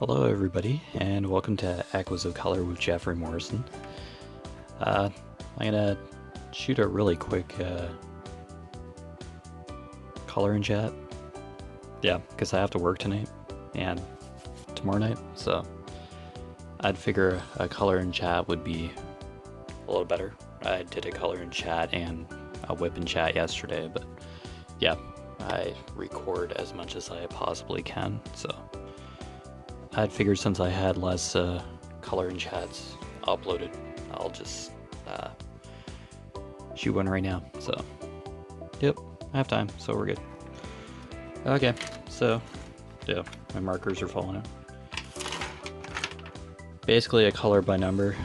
Hello, everybody, and welcome to Echoes of Color with Jeffery Morrison. I'm gonna shoot a really quick color in chat. Yeah, because I have to work tonight and tomorrow night, so I'd figure a color in chat would be a little better. I did a color in chat and a whip in chat yesterday, but yeah, I record as much as I possibly can, so I'd figured since I had less color in chats uploaded, I'll just shoot one right now. So, yep, I have time, so we're good. Okay, so, yeah, my markers are falling out. Basically a color by number.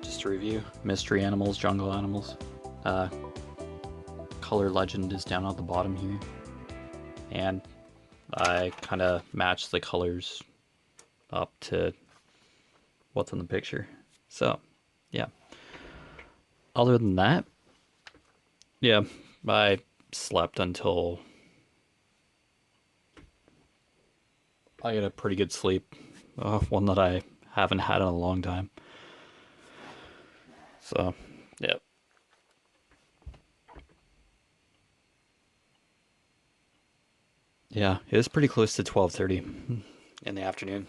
Just to review, mystery animals, jungle animals. Color legend is down at the bottom here. And I kind of match the colors up to what's in the picture. So, yeah. Other than that, yeah, I slept until I get a pretty good sleep. One that I haven't had in a long time. So, yeah. Yeah, it was pretty close to 12:30 in the afternoon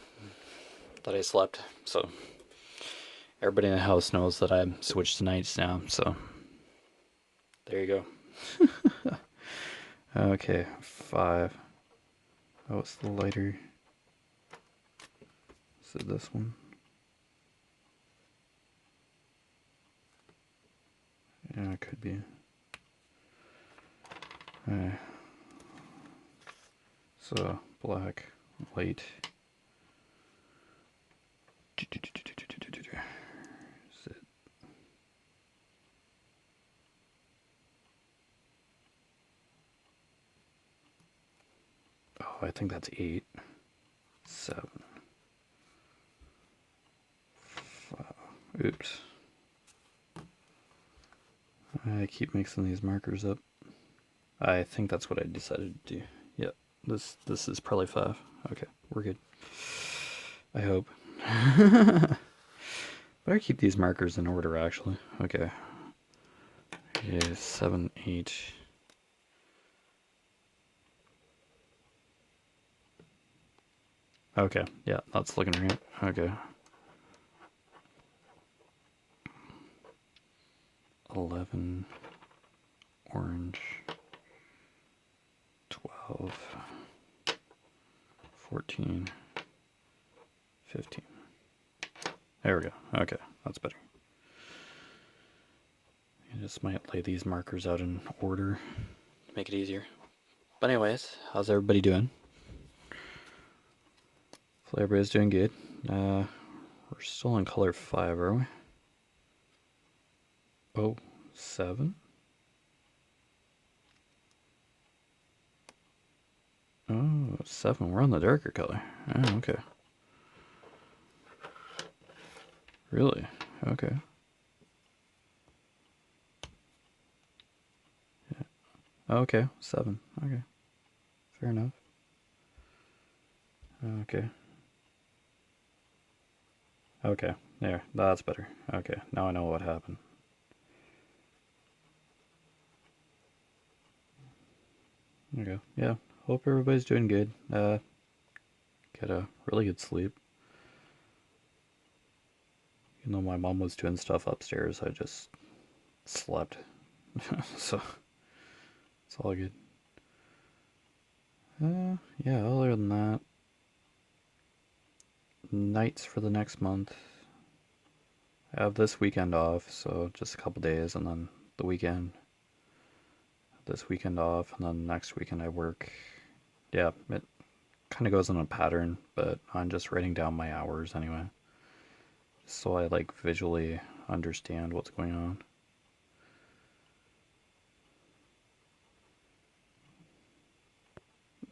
that I slept. So, everybody in the house knows that I'm switched to nights now. So, there you go. Okay, 5. Oh, it's the lighter. Is it this one? Yeah, it could be. So, black, white. Is it? Oh, I think that's 8. 7. 5. Oops. I keep mixing these markers up. I think that's what I decided to do. Yep, this is probably 5. Okay, we're good. I hope. Better keep these markers in order, actually. Okay. Yeah, 7, 8. Okay, yeah, that's looking right. Okay. 11, orange, 12, 14, 15. There we go. Okay, that's better. I just might lay these markers out in order to make it easier. But anyways, how's everybody doing? Hopefully everybody's doing good. We're still in color 5, are we? Oh, 7? Oh, 7. We're on the darker color. Oh, okay. Really? Okay. Yeah. Okay, 7. Okay. Fair enough. Okay. Okay. There. That's better. Okay. Now I know what happened. Okay. Yeah. Hope everybody's doing good. Get a really good sleep. Even though my mom was doing stuff upstairs, I just slept. So it's all good. Yeah, other than that, nights for the next month. I have this weekend off, so just a couple days, and then the weekend. This weekend off, and then next weekend I work. Yeah, it kind of goes in a pattern, but I'm just writing down my hours anyway, so I like visually understand what's going on.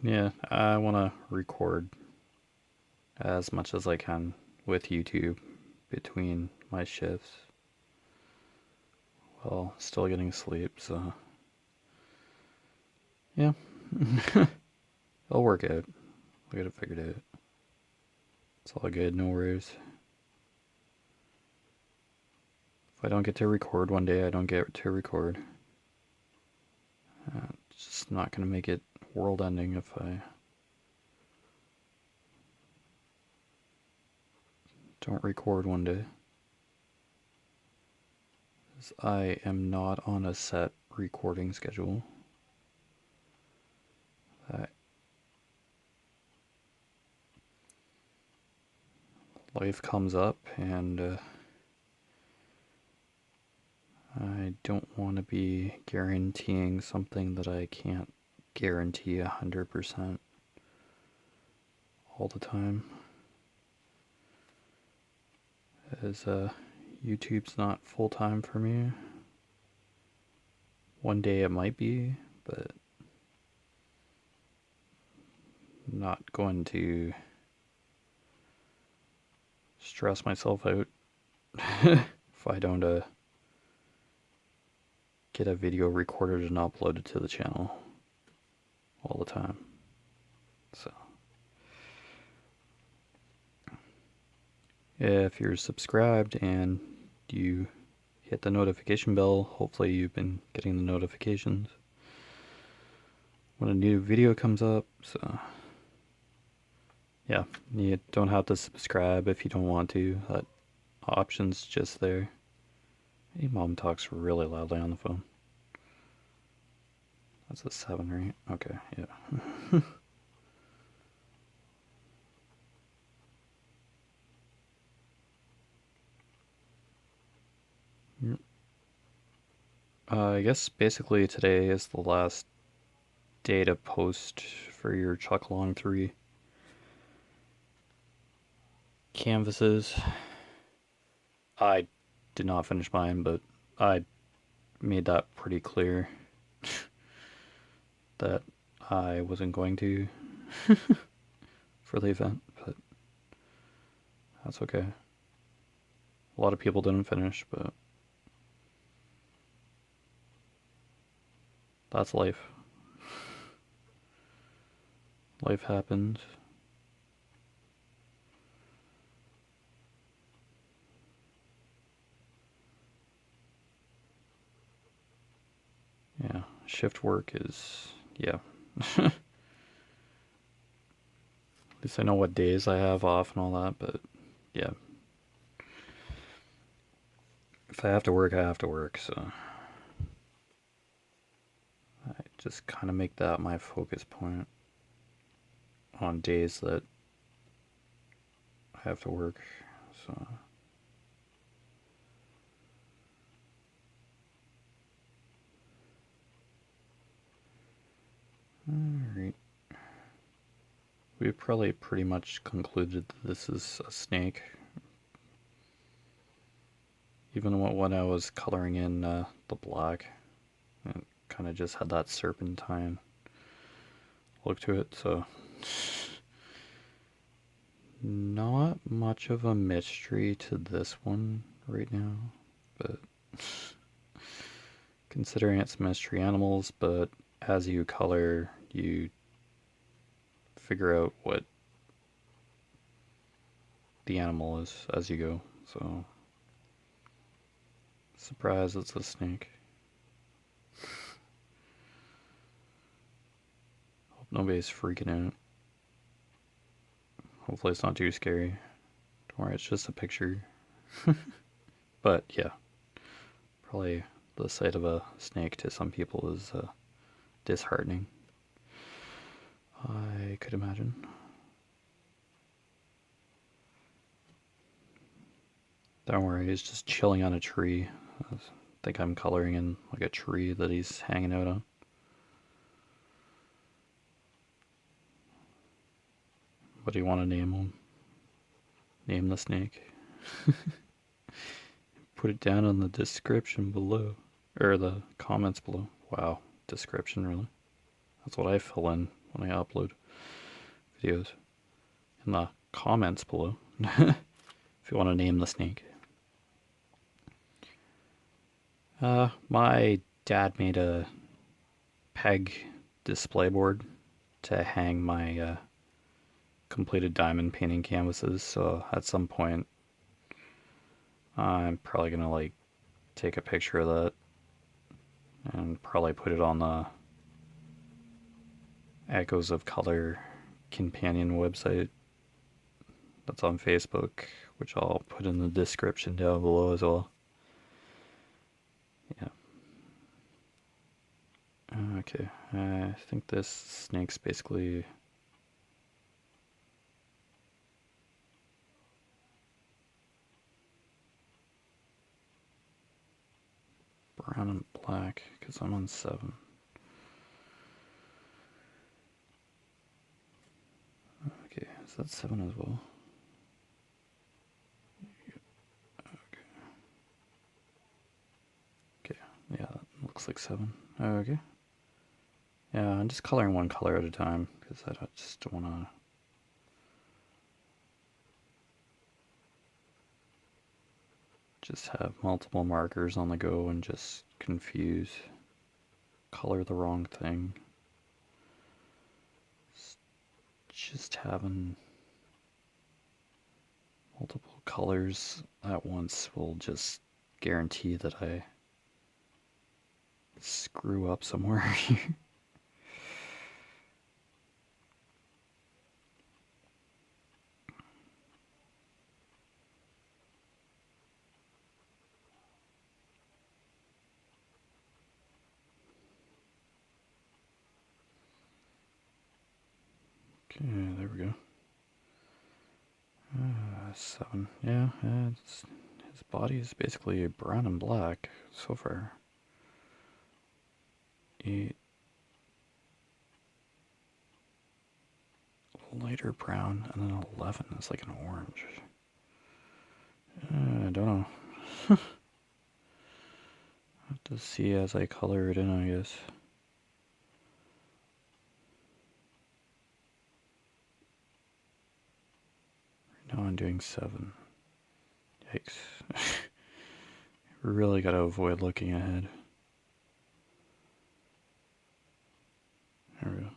Yeah, I want to record as much as I can with YouTube between my shifts while still getting sleep, so yeah. It'll work out. We got it figured out. It's all good, no worries. If I don't get to record one day, I don't get to record. It's just not going to make it world ending if I don't record one day. I am not on a set recording schedule. Life comes up and I don't want to be guaranteeing something that I can't guarantee 100% all the time. As YouTube's not full time for me. One day it might be, but I'm not going to stress myself out if I don't get a video recorded and uploaded to the channel all the time. So if you're subscribed and you hit the notification bell, hopefully you've been getting the notifications when a new video comes up. So yeah, you don't have to subscribe if you don't want to. That option's just there. Hey, Mom talks really loudly on the phone. That's a 7, right? Okay, yeah. I guess basically today is the last day to post for your Chuck Long 3 canvases. I did not finish mine, but I made that pretty clear that I wasn't going to for the event, but that's okay. A lot of people didn't finish, but that's life. Life happens. Yeah, shift work is, yeah. At least I know what days I have off and all that, but yeah. If I have to work, I have to work, so I just kind of make that my focus point on days that I have to work, so. Alright. We've probably pretty much concluded that this is a snake. Even when I was coloring in the black, it kind of just had that serpentine look to it, so not much of a mystery to this one right now, but considering it's mystery animals, but as you color, you figure out what the animal is as you go, so surprise, it's a snake. Hope nobody's freaking out. Hopefully it's not too scary. Don't worry, it's just a picture. But yeah, probably the sight of a snake to some people is disheartening, I could imagine. Don't worry, he's just chilling on a tree. I think I'm coloring in like a tree that he's hanging out on. What do you want to name him? Name the snake. Put it down in the description below. Or the comments below. Wow, description really. That's what I fill in when I upload videos. In the comments below. If you want to name the snake. My dad made a peg display board to hang my completed diamond painting canvases, so at some point I'm probably gonna like take a picture of that and probably put it on the Echoes of Color companion website that's on Facebook, which I'll put in the description down below as well. Yeah. Okay, I think this snake's basically brown and black because I'm on 7. Okay, is that 7 as well? Okay, yeah, that looks like 7. Okay. Yeah, I'm just coloring one color at a time because I just don't want to. Just have multiple markers on the go and just confuse, color the wrong thing. Just having multiple colors at once will just guarantee that I screw up somewhere. Okay, there we go. 7. Yeah, his body is basically brown and black so far. 8. Lighter brown, and then 11 is like an orange. I don't know. Have to see as I color it in, I guess. Right now I'm doing 7. Yikes. Really gotta avoid looking ahead. There we go.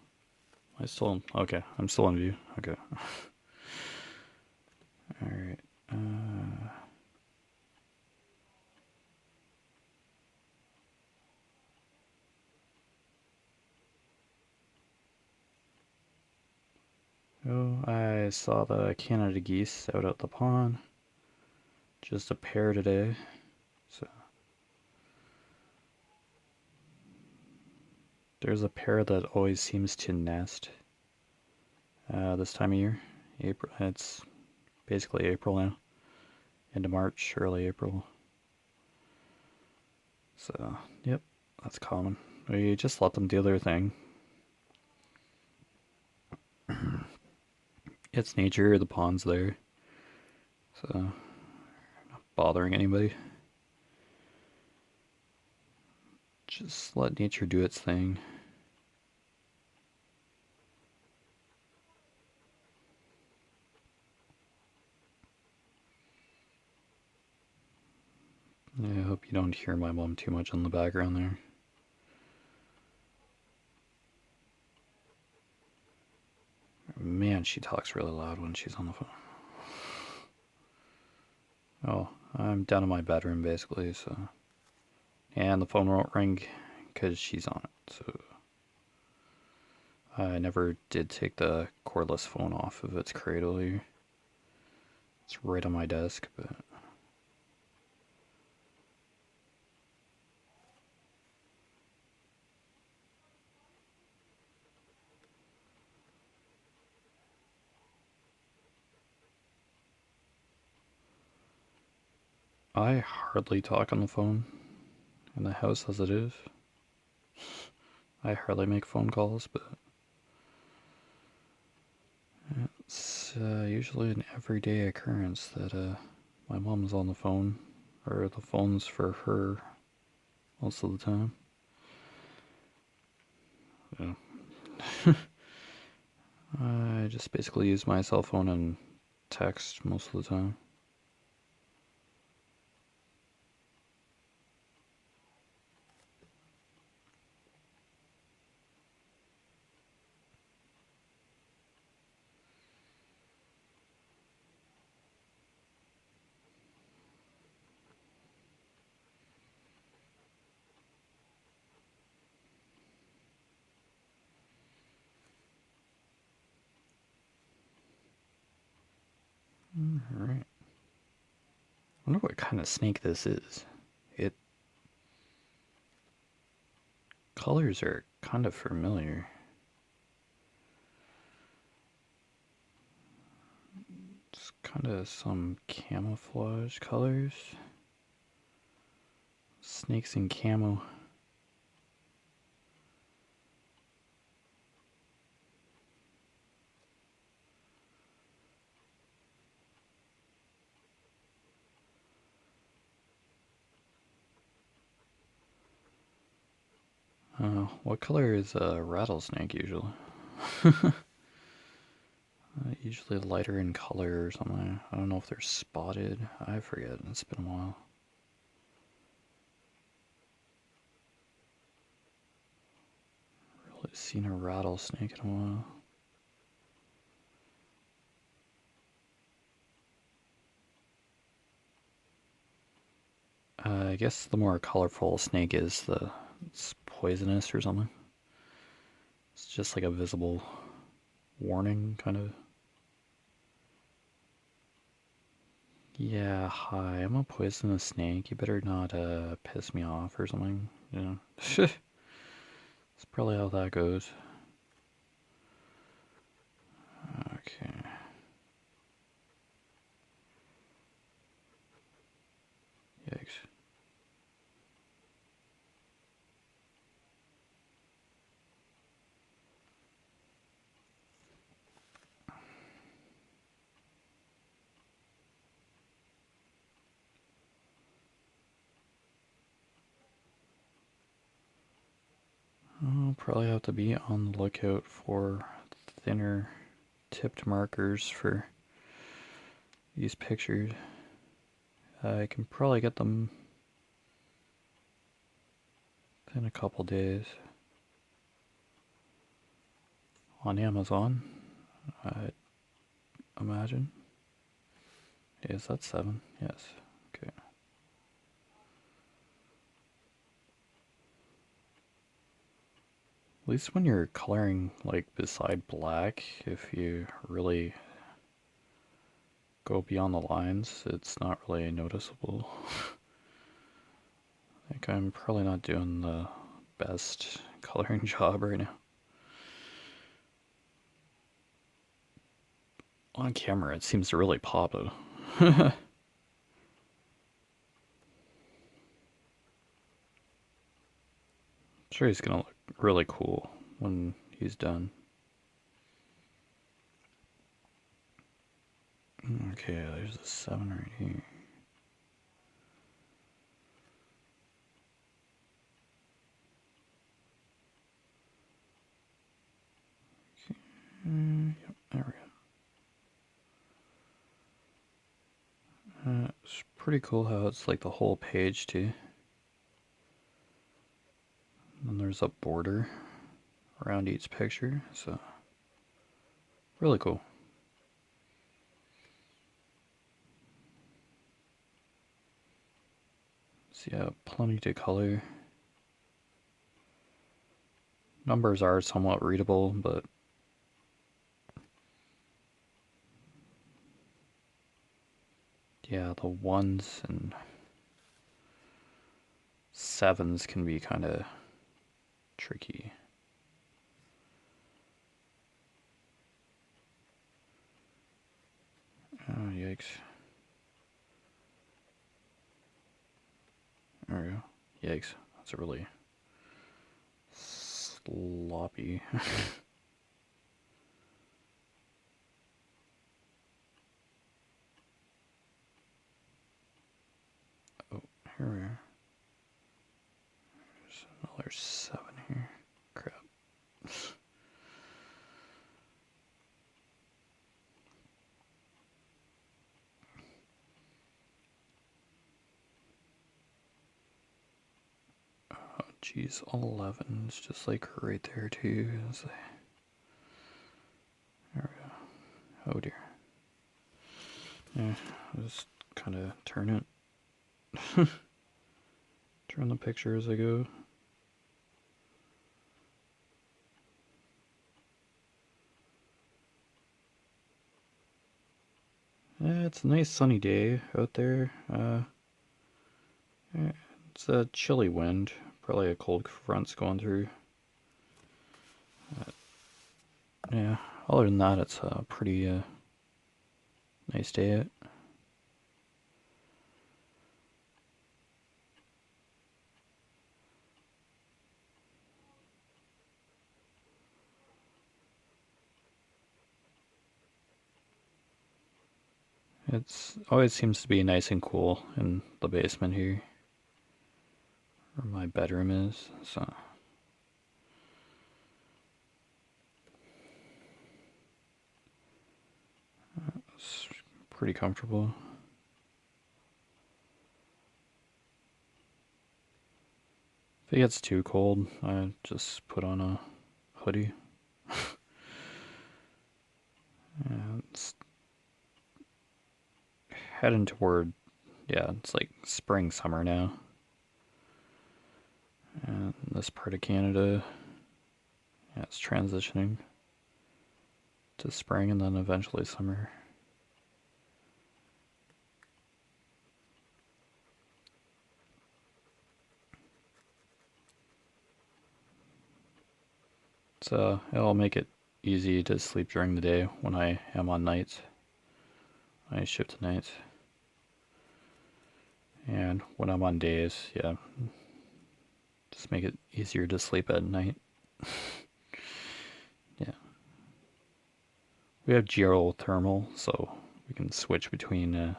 Okay, I'm still in view. Okay. Alright. Oh, I saw the Canada geese out at the pond. Just a pair today. So there's a pair that always seems to nest this time of year. April. It's basically April now. End of March, early April. So, yep, that's common. We just let them do their thing. It's nature, the pond's there. So, not bothering anybody. Just let nature do its thing. I hope you don't hear my mom too much in the background there. Man, she talks really loud when she's on the phone. Oh, I'm down in my bedroom basically, so. And the phone won't ring because she's on it, so. I never did take the cordless phone off of its cradle here. It's right on my desk, but. I hardly talk on the phone in the house as it is. I hardly make phone calls, but it's usually an everyday occurrence that my mom's on the phone, or the phone's for her most of the time. Yeah. I just basically use my cell phone and text most of the time. Alright. I wonder what kind of snake this is. It colors are kind of familiar. It's kind of some camouflage colors. Snakes in camo. What color is a rattlesnake usually? Usually lighter in color or something. I don't know if they're spotted. I forget. It's been a while. Really seen a rattlesnake in a while. I guess the more colorful a snake is, the it's poisonous or something. It's just like a visible warning, kind of. Yeah, hi, I'm a poisonous snake. You better not piss me off or something. You know, it's probably how that goes. Okay. Yikes. I'll probably have to be on the lookout for thinner tipped markers for these pictures. I can probably get them in a couple days on Amazon, I imagine. Is that 7? Yes. Okay. At least when you're coloring like beside black, if you really go beyond the lines, it's not really noticeable. I think I'm probably not doing the best coloring job right now. On camera, it seems to really pop though. I'm sure he's gonna look really cool when he's done. Okay, there's a 7 right here. Yep, there we go. It's pretty cool how it's like the whole page too. And there's a border around each picture, so really cool. So yeah, plenty to color. Numbers are somewhat readable, but yeah, the 1s and 7s can be kind of tricky. Oh, yikes. There we go. Yikes. That's a really sloppy. Oh, here we are. There's another 7 here. Crap. Oh, jeez. 11 is just like right there, too. There we go. Oh, dear. Yeah, I'll just kind of turn it. Turn the picture as I go. It's a nice sunny day out there. It's a chilly wind, probably a cold front's going through. Yeah, other than that, it's a pretty nice day out. It's always seems to be nice and cool in the basement here, where my bedroom is, so it's pretty comfortable. If it gets too cold, I just put on a hoodie. And it's heading toward, yeah, it's like spring, summer now. And this part of Canada, yeah, it's transitioning to spring and then eventually summer. So it'll make it easy to sleep during the day when I am on nights. I shift nights. And when I'm on days, yeah, just make it easier to sleep at night. Yeah. We have geothermal, so we can switch between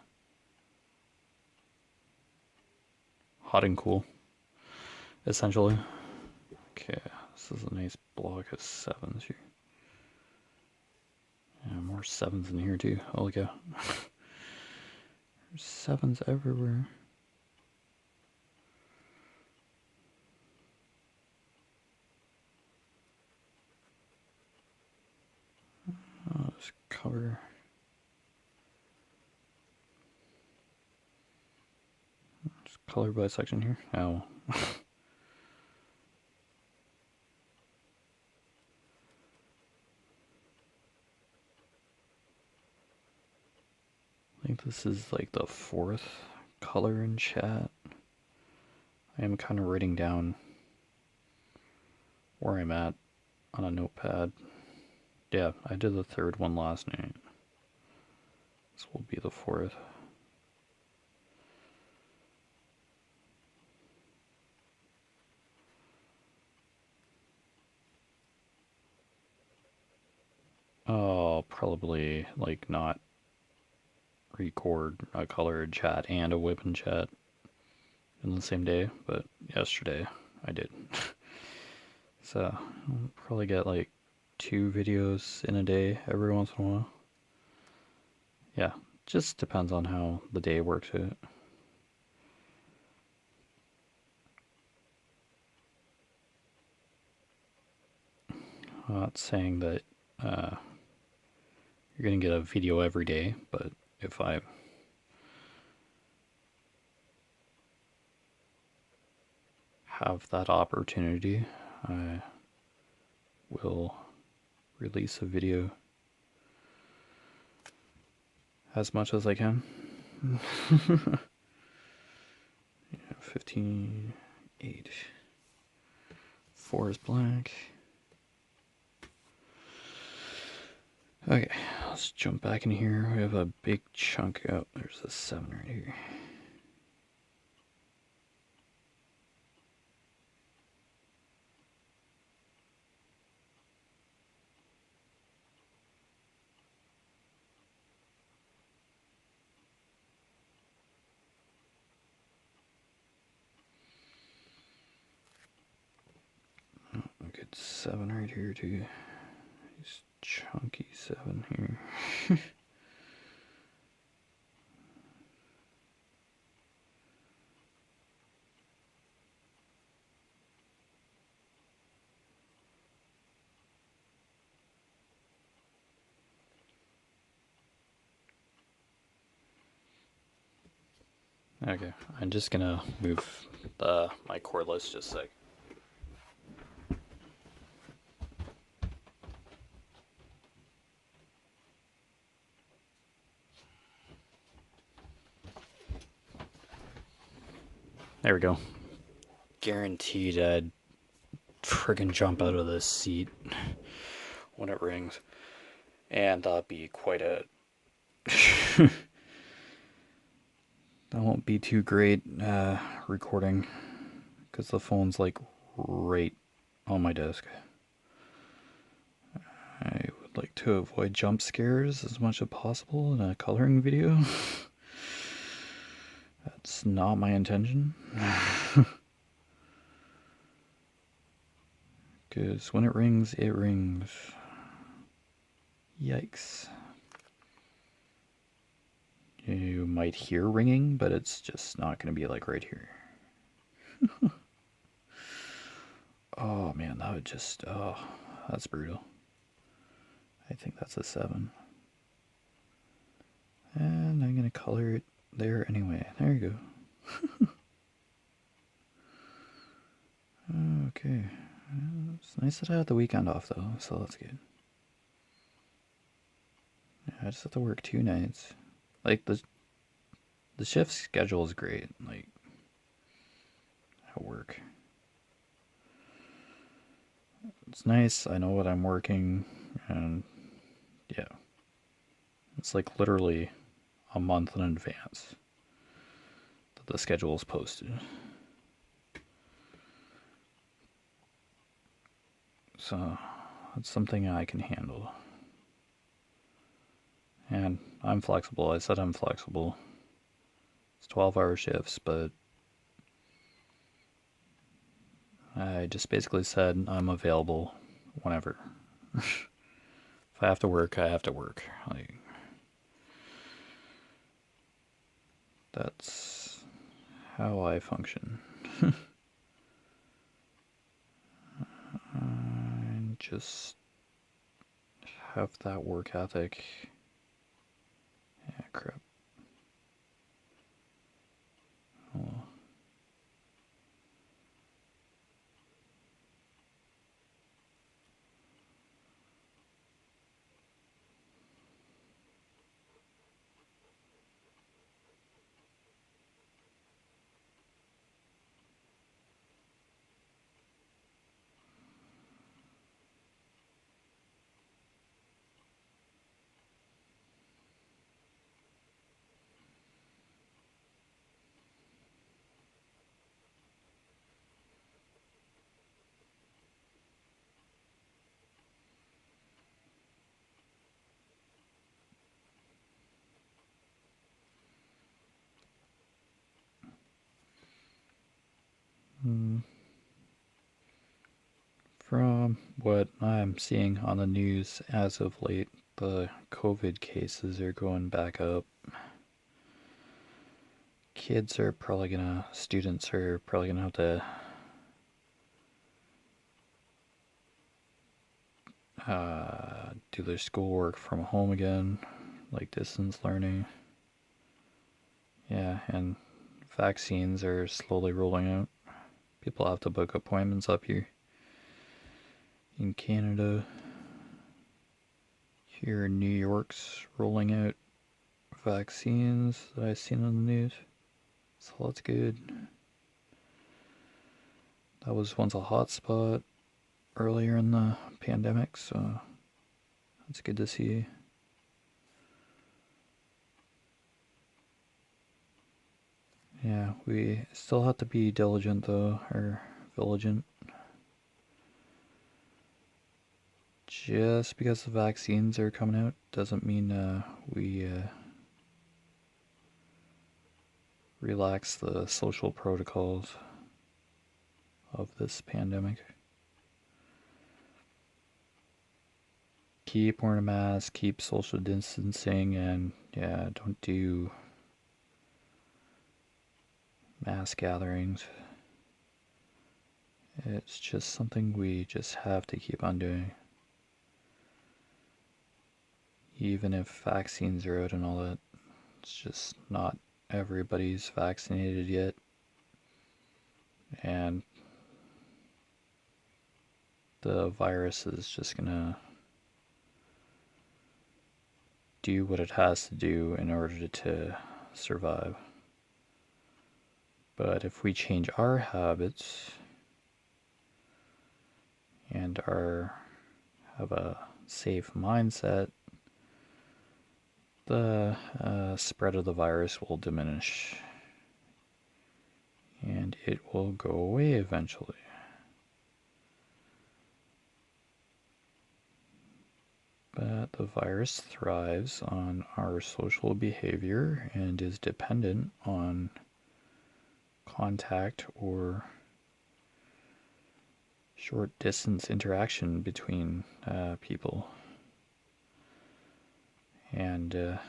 hot and cool, essentially. Okay, this is a nice block of sevens here. Yeah, more sevens in here too. Holy cow. There's sevens everywhere. Oh, this cover. Just color by section here. Oh. I think this is like the fourth color in chat. I am kind of writing down where I'm at on a notepad. Yeah, I did the third one last night. This will be the fourth. Oh, probably like not record a colored chat and a whipping chat in the same day, but yesterday I did. So I'll probably get like 2 videos in a day every once in a while. Yeah, just depends on how the day works out. I'm not saying that you're gonna get a video every day, but if I have that opportunity, I will release a video as much as I can. 15, 8, 4 is black. Okay, let's jump back in here. We have a big chunk. Oh, there's a 7 right here. Oh, a good 7 right here too. Nice chunky 7 here. Okay, I'm just gonna move my cordless just a sec. There we go. Guaranteed I'd friggin' jump out of this seat when it rings. And that'd be quite a. That won't be too great recording because the phone's like right on my desk. I would like to avoid jump scares as much as possible in a coloring video. That's not my intention. Because when it rings, it rings. Yikes. You might hear ringing, but it's just not going to be like right here. Oh man, that would just. Oh, that's brutal. I think that's a 7. And I'm going to color it there anyway. There you go. Okay. It's nice that I had the weekend off though, so that's good. Yeah, I just have to work 2 nights. Like the shift schedule is great. Like at work, it's nice. I know what I'm working, and yeah, it's like literally a month in advance that the schedule is posted. So that's something I can handle. And I'm flexible. I said I'm flexible. It's 12-hour shifts, but I just basically said I'm available whenever. If I have to work, I have to work. Like that's how I function. And just have that work ethic. Yeah, crap. Oh. From what I'm seeing on the news as of late, the COVID cases are going back up. Students are probably gonna have to do their schoolwork from home again, like distance learning. Yeah, and vaccines are slowly rolling out. People have to book appointments up here in Canada. Here in New York's rolling out vaccines that I've seen on the news. So that's good. That was once a hot spot earlier in the pandemic, so that's good to see. Yeah, we still have to be diligent though, or vigilant. Just because the vaccines are coming out doesn't mean we relax the social protocols of this pandemic. Keep wearing a mask, keep social distancing, and yeah, don't do mass gatherings. It's just something we just have to keep on doing. Even if vaccines are out and all that, it's just not everybody's vaccinated yet. And the virus is just gonna do what it has to do in order to survive. But if we change our habits and have a safe mindset, the spread of the virus will diminish and it will go away eventually. But the virus thrives on our social behavior and is dependent on contact or short distance interaction between people. And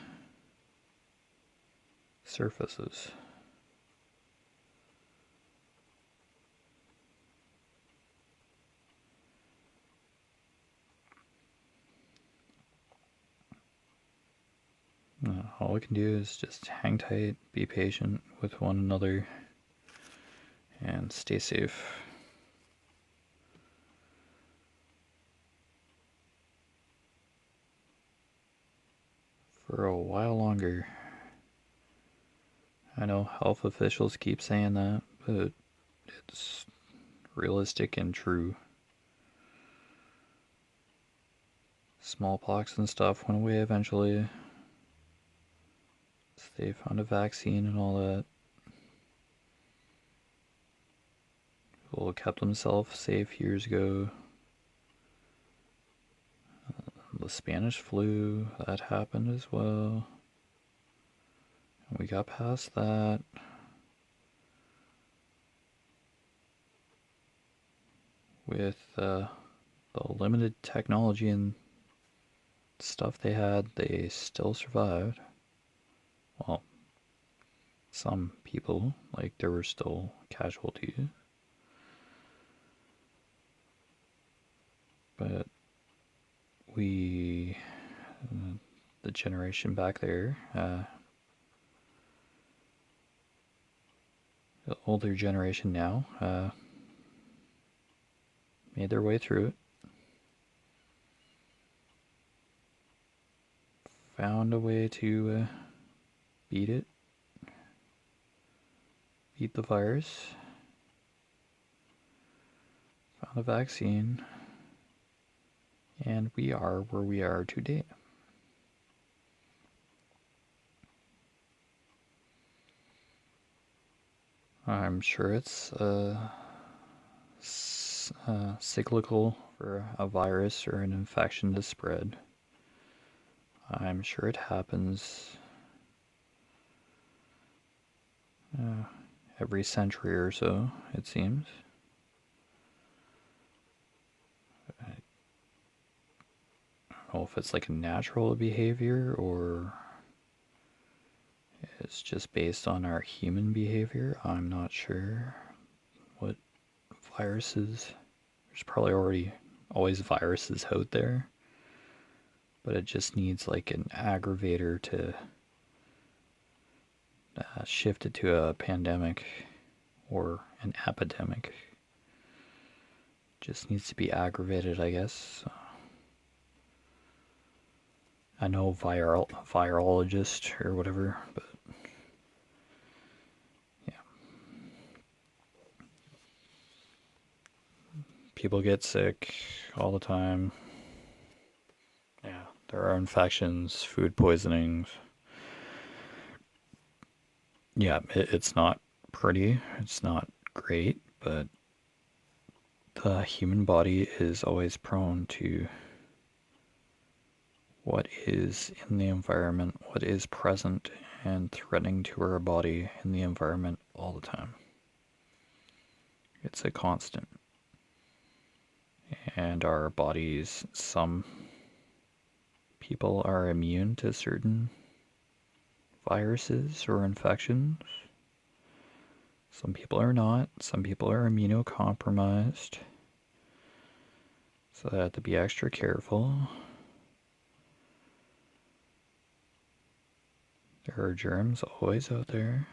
surfaces. All we can do is just hang tight, be patient with one another, and stay safe. For a while longer. I know health officials keep saying that, but it's realistic and true. Smallpox and stuff went away eventually. They found a vaccine and all that. People kept themselves safe years ago. The Spanish flu, that happened as well. And we got past that. With the limited technology and stuff they had, they still survived. Well, some people, like there were still casualties. But we, the generation back there, the older generation now, made their way through it. Found a way to beat it. Beat the virus. Found a vaccine. And we are where we are today. I'm sure it's cyclical for a virus or an infection to spread. I'm sure it happens every century or so, it seems. I don't know if it's like a natural behavior or it's just based on our human behavior. I'm not sure what viruses. There's probably always viruses out there, but it just needs like an aggravator to shift it to a pandemic or an epidemic. Just needs to be aggravated, I guess. I know virologist or whatever, but yeah. People get sick all the time. Yeah, there are infections, food poisonings. Yeah, it's not pretty, it's not great, but the human body is always prone to what is in the environment, what is present and threatening to our body in the environment all the time. It's a constant. And our bodies, some people are immune to certain viruses or infections. Some people are not. Some people are immunocompromised. So they have to be extra careful. There are germs always out there.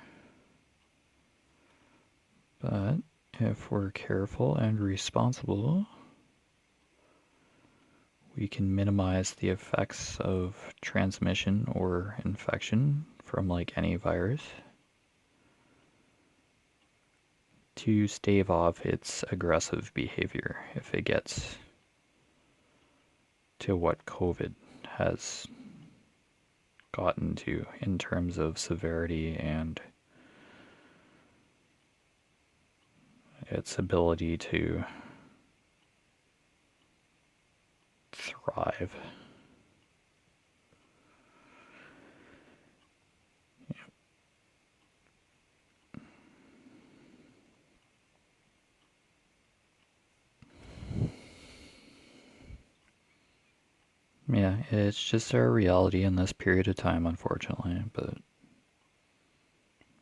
But if we're careful and responsible, we can minimize the effects of transmission or infection from like any virus. to stave off its aggressive behavior if it gets to what COVID has gotten to in terms of severity and its ability to thrive. Yeah, it's just our reality in this period of time, unfortunately, but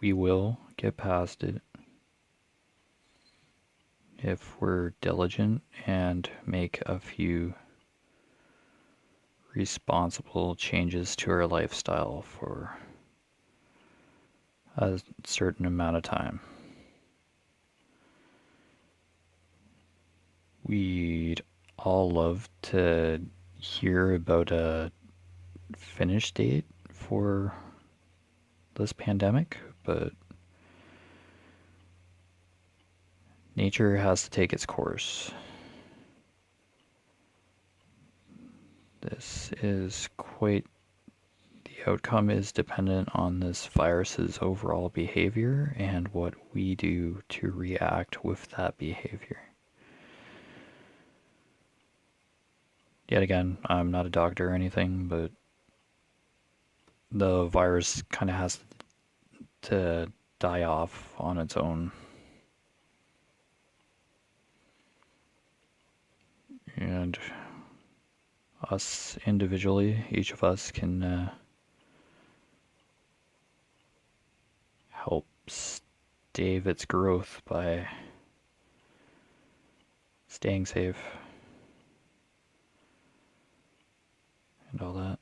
we will get past it if we're diligent and make a few responsible changes to our lifestyle for a certain amount of time. We'd all love to hear about a finish date for this pandemic, but nature has to take its course. This is quite, the outcome is dependent on this virus's overall behavior and what we do to react with that behavior. Yet again, I'm not a doctor or anything, but the virus kind of has to die off on its own. And us individually, each of us can help stave its growth by staying safe and all that.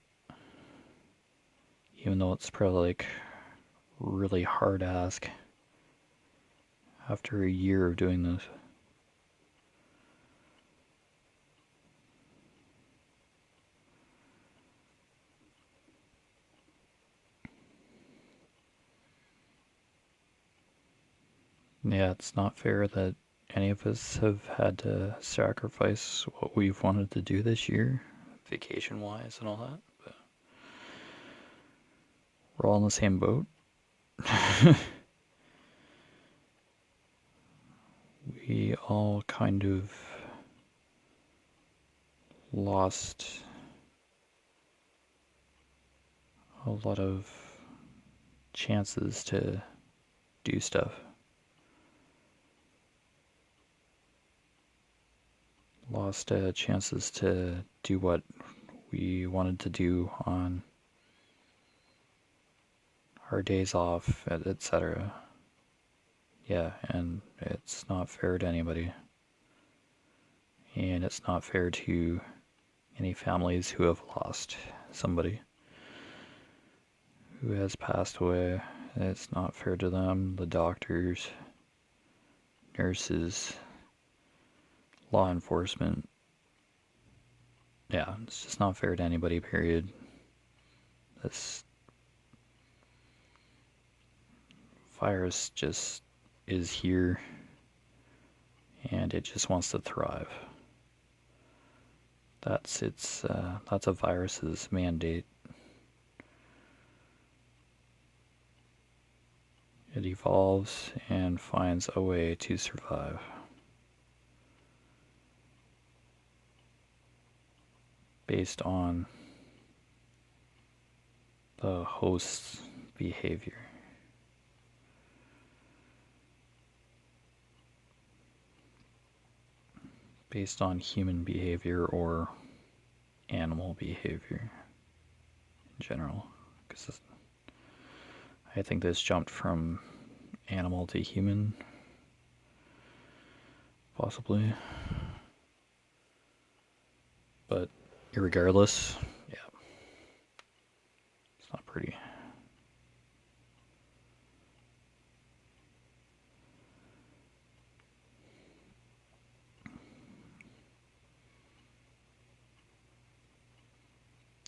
Even though it's probably like really hard to ask after a year of doing this. Yeah, it's not fair that any of us have had to sacrifice what we've wanted to do this year, vacation wise and all that, but we're all in the same boat. We all kind of lost a lot of chances to do stuff. Lost chances to do what we wanted to do on our days off, etc. Yeah, and it's not fair to anybody. And it's not fair to any families who have lost somebody who has passed away. It's not fair to them, the doctors, nurses, law enforcement. Yeah, it's just not fair to anybody, period. This virus just is here and it just wants to thrive. That's a virus's mandate. It evolves and finds a way to survive. Based on the host's behavior. Based on human behavior or animal behavior in general. Because I think this jumped from animal to human, possibly. But irregardless, yeah, it's not pretty.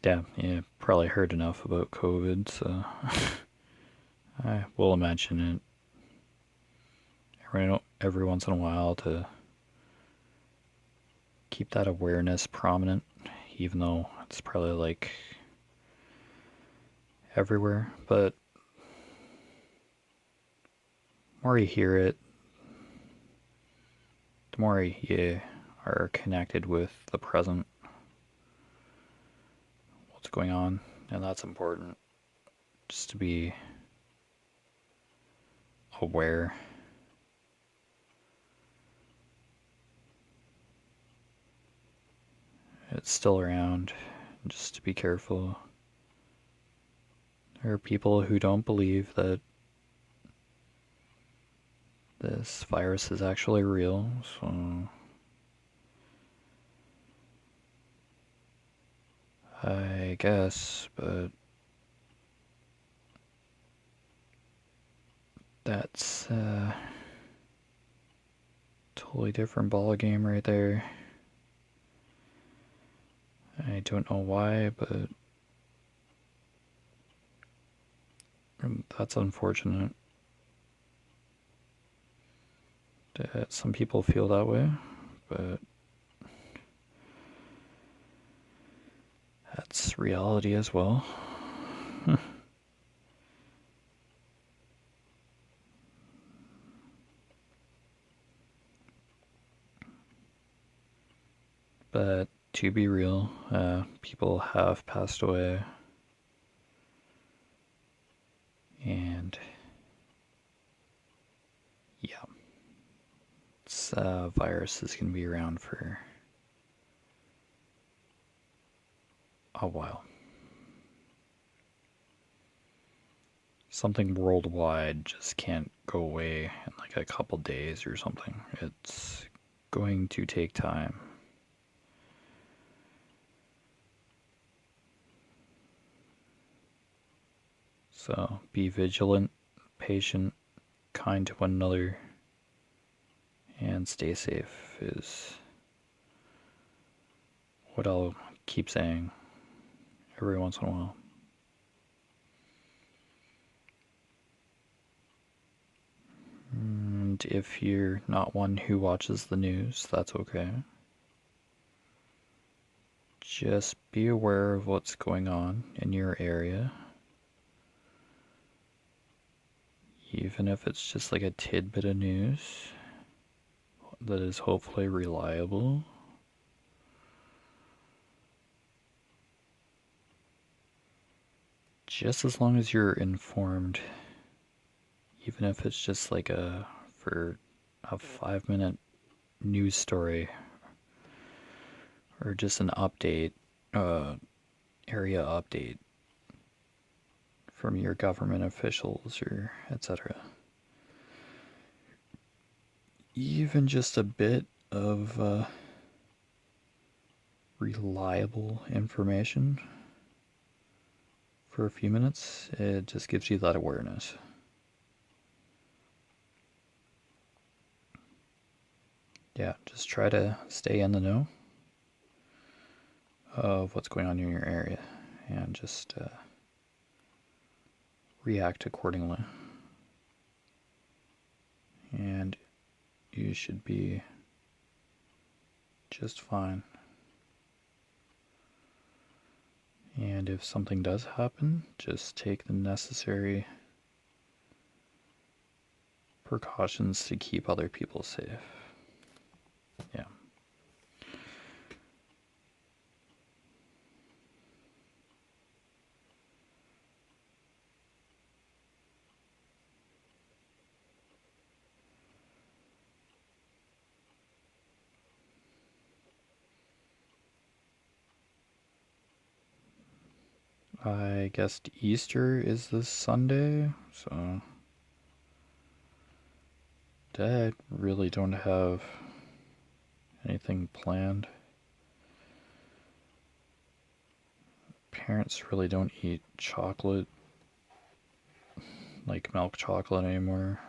Yeah, you probably heard enough about COVID, so I will mention it every once in a while to keep that awareness prominent, even though it's probably like everywhere. But the more you hear it, the more you are connected with the present, what's going on, and that's important. Just to be aware. It's still around. Just to be careful. There are people who don't believe that this virus is actually real, so I guess, but that's a totally different ball game right there. I don't know why, but that's unfortunate that some people feel that way, but that's reality as well. But to be real, people have passed away, and yeah, this virus is going to be around for a while. Something worldwide just can't go away in like a couple days or something. It's going to take time. So be vigilant, patient, kind to one another, and stay safe is what I'll keep saying every once in a while. And if you're not one who watches the news, that's okay. Just be aware of what's going on in your area. Even if it's just like a tidbit of news that is hopefully reliable. Just as long as you're informed, even if it's just like for a 5-minute news story or just an update, area update from your government officials or etc. Even just a bit of reliable information for a few minutes, it just gives you that awareness. Yeah, just try to stay in the know of what's going on in your area and just react accordingly. And you should be just fine. And if something does happen, just take the necessary precautions to keep other people safe. Yeah. I guess Easter is this Sunday, so I really don't have anything planned. Parents really don't eat chocolate, like milk chocolate anymore.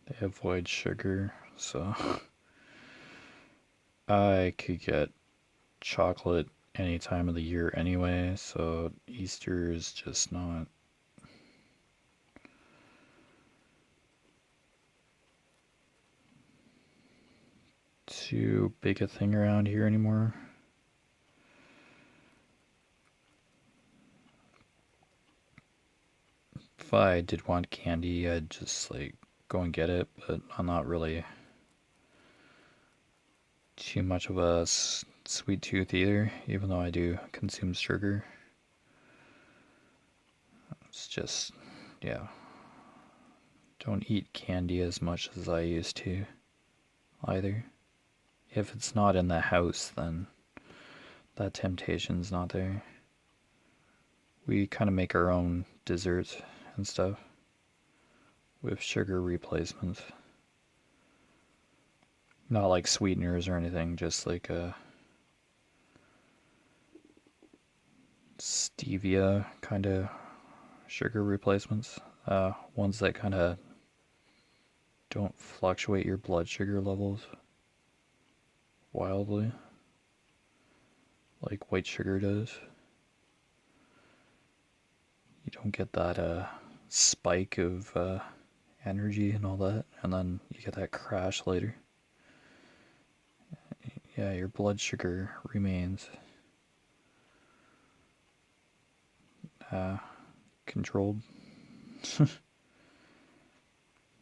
They avoid sugar, so I could get chocolate any time of the year anyway, so Easter is just not. too big a thing around here anymore. If I did want candy, I'd just like go and get it, but I'm not really too much of a sweet tooth either, even though I do consume sugar. It's just, yeah, don't eat candy as much as I used to either. If it's not in the house, then that temptation's not there. We kind of make our own desserts and stuff with sugar replacements. Not like sweeteners or anything, just like stevia kind of sugar replacements. Ones that kind of don't fluctuate your blood sugar levels wildly, like white sugar does. You don't get that spike of energy and all that, and then you get that crash later. Yeah, your blood sugar remains controlled,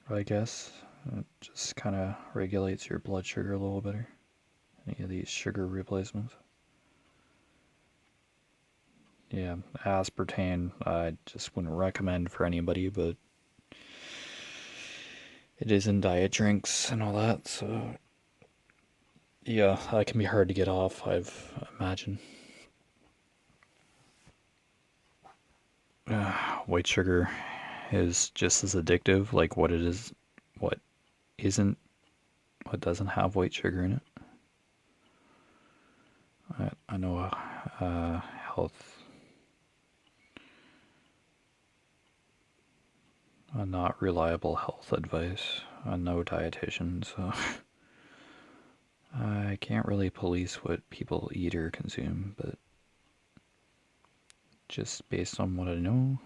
I guess. It just kind of regulates your blood sugar a little better. Any of these sugar replacements. Yeah, aspartame I just wouldn't recommend for anybody, but it is in diet drinks and all that, so yeah, that can be hard to get off, I've imagined. White sugar is just as addictive, like what it is, what isn't, what doesn't have white sugar in it. I know health, not reliable health advice. I'm no dietitian, so I can't really police what people eat or consume, but just based on what I know.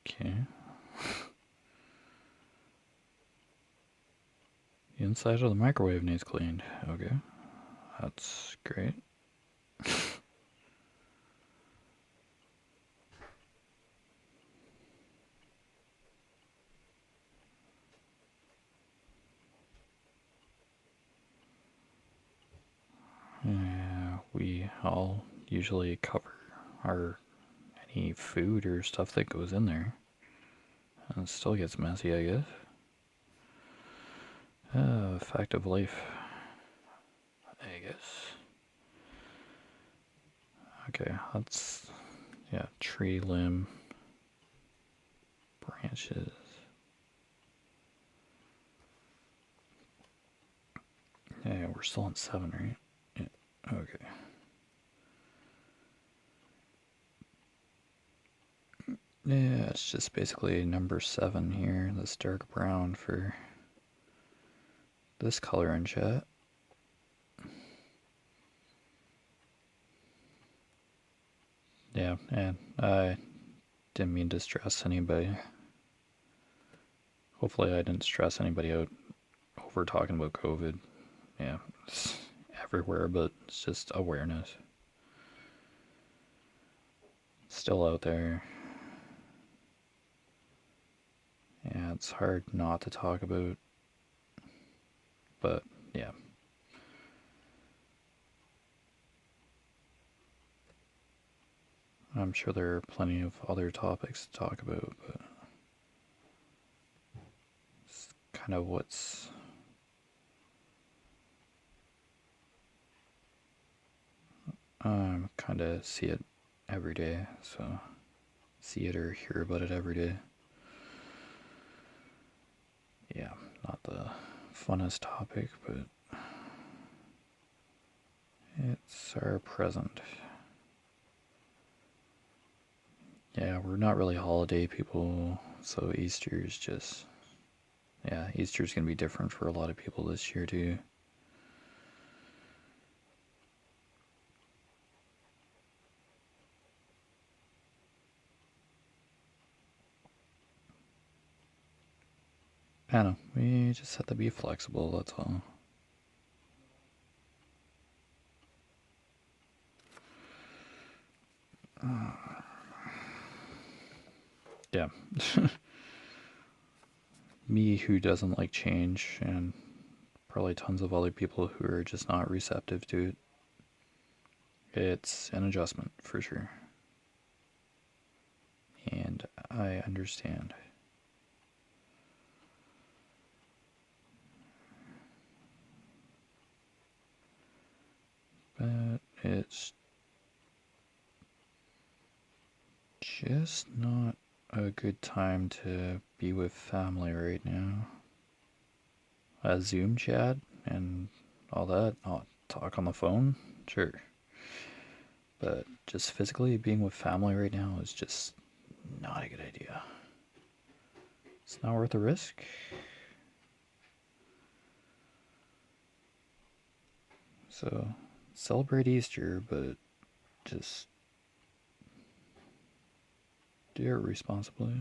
Okay. The inside of the microwave needs cleaned. Okay. That's great. Yeah, we all usually cover our any food or stuff that goes in there. And it still gets messy, I guess. Fact of life, I guess. Okay, that's, yeah, tree limb, branches. Yeah, we're still on 7, right? Yeah, okay. Yeah, it's just basically number 7 here, this dark brown for this color in chat. Yeah, and I didn't mean to stress anybody. Hopefully I didn't stress anybody out over talking about COVID. Yeah, it's everywhere, but it's just awareness. It's still out there. Yeah, it's hard not to talk about, but yeah. I'm sure there are plenty of other topics to talk about, but it's kind of what's kind of see it every day, so see it or hear about it every day. Yeah, not the funnest topic, but it's our present. Yeah, we're not really holiday people, so Easter's just, yeah, Easter's gonna be different for a lot of people this year too. I know. We just have to be flexible, that's all. Yeah. Me who doesn't like change, and probably tons of other people who are just not receptive to it. It's an adjustment for sure. And I understand. But it's just not a good time to be with family right now. A Zoom chat and all that, I'll talk on the phone, sure. But just physically being with family right now is just not a good idea. It's not worth the risk. So celebrate Easter, but just do it responsibly.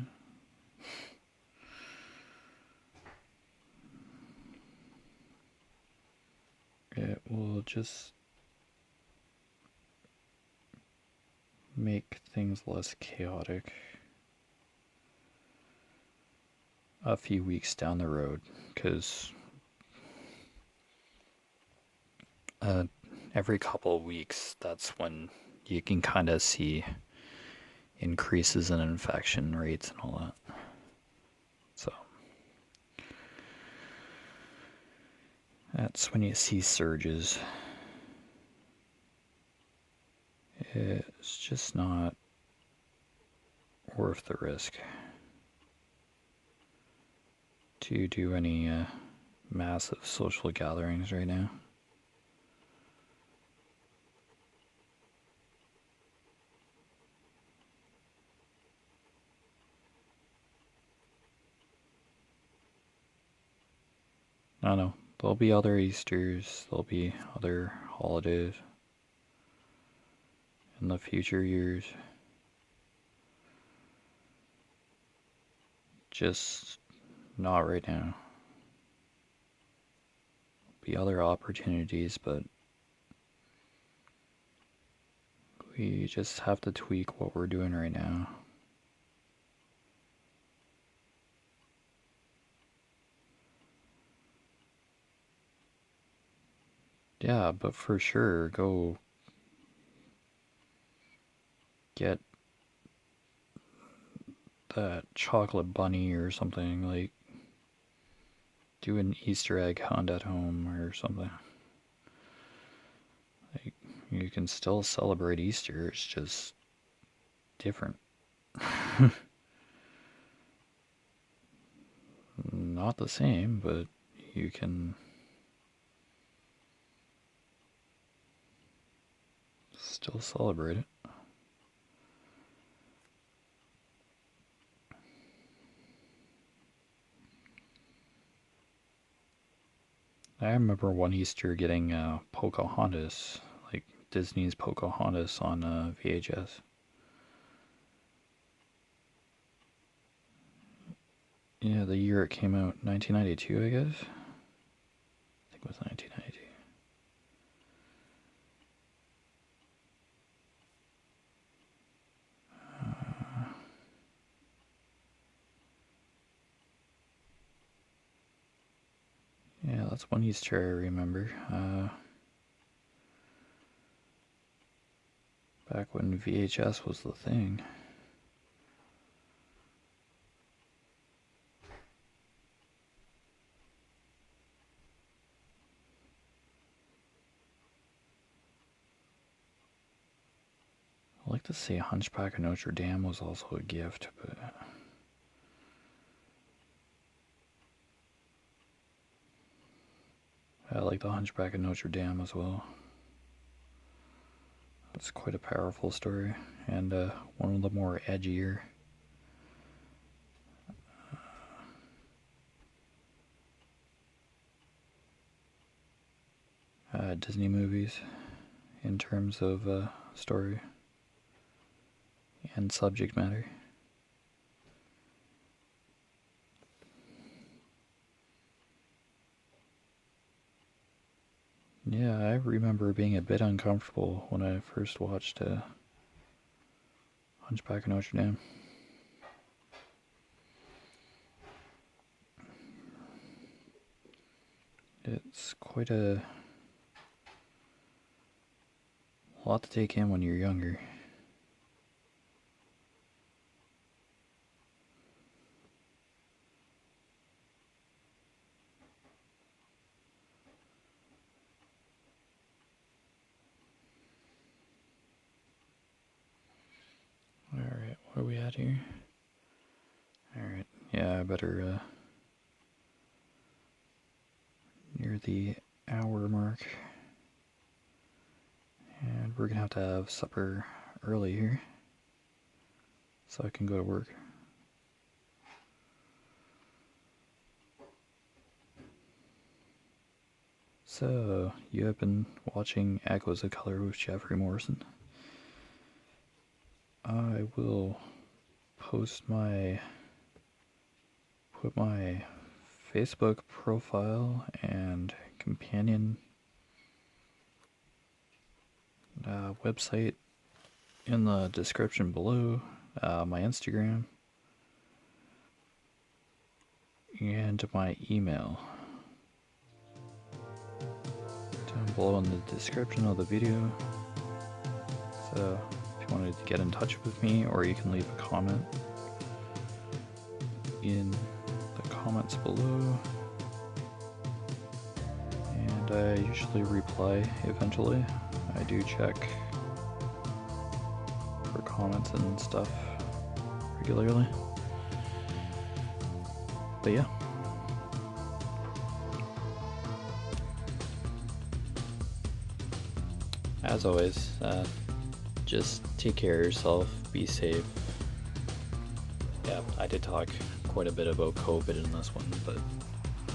It will just make things less chaotic a few weeks down the road, because uh, every couple of weeks, that's when you can kind of see increases in infection rates and all that. So that's when you see surges. It's just not worth the risk to do any massive social gatherings right now. I know. There'll be other Easters, there'll be other holidays in the future years. Just not right now. Be other opportunities, but we just have to tweak what we're doing right now. Yeah, but for sure, go get that chocolate bunny or something, like do an Easter egg hunt at home or something. Like, you can still celebrate Easter, it's just different. Not the same, but you can still celebrate it. I remember one Easter getting Pocahontas, like Disney's Pocahontas on VHS. Yeah, the year it came out, 1992, I guess. I think it was 1992. Yeah, that's one Easter I remember. Back when VHS was the thing. I like to say Hunchback of Notre Dame was also a gift, but I like the Hunchback of Notre Dame as well. It's quite a powerful story, and one of the more edgier Disney movies in terms of story and subject matter. Yeah, I remember being a bit uncomfortable when I first watched Hunchback of Notre Dame. It's quite a lot to take in when you're younger. Alright, what are we at here? Alright, yeah, I better, near the hour mark. And we're gonna have to have supper early here, so I can go to work. So, you have been watching Echoes of Color with Jeffery Morrison. I will put my Facebook profile and companion website in the description below, my Instagram, and my email down below in the description of the video. So if you wanted to get in touch with me, or you can leave a comment in the comments below, and I usually reply eventually. I do check for comments and stuff regularly. But yeah. As always, just take care of yourself, be safe. Yeah, I did talk quite a bit about COVID in this one, but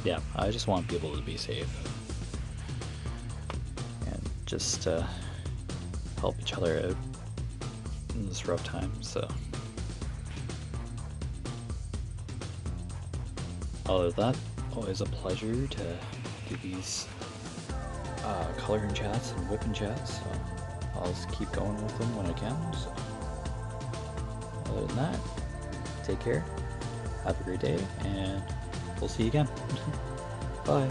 yeah, I just want people to be safe. And just help each other out in this rough time, so. Other than that, always a pleasure to do these coloring chats and whipping chats, so I'll just keep going with them when I can. So. Other than that, take care, have a great day, and we'll see you again. Bye.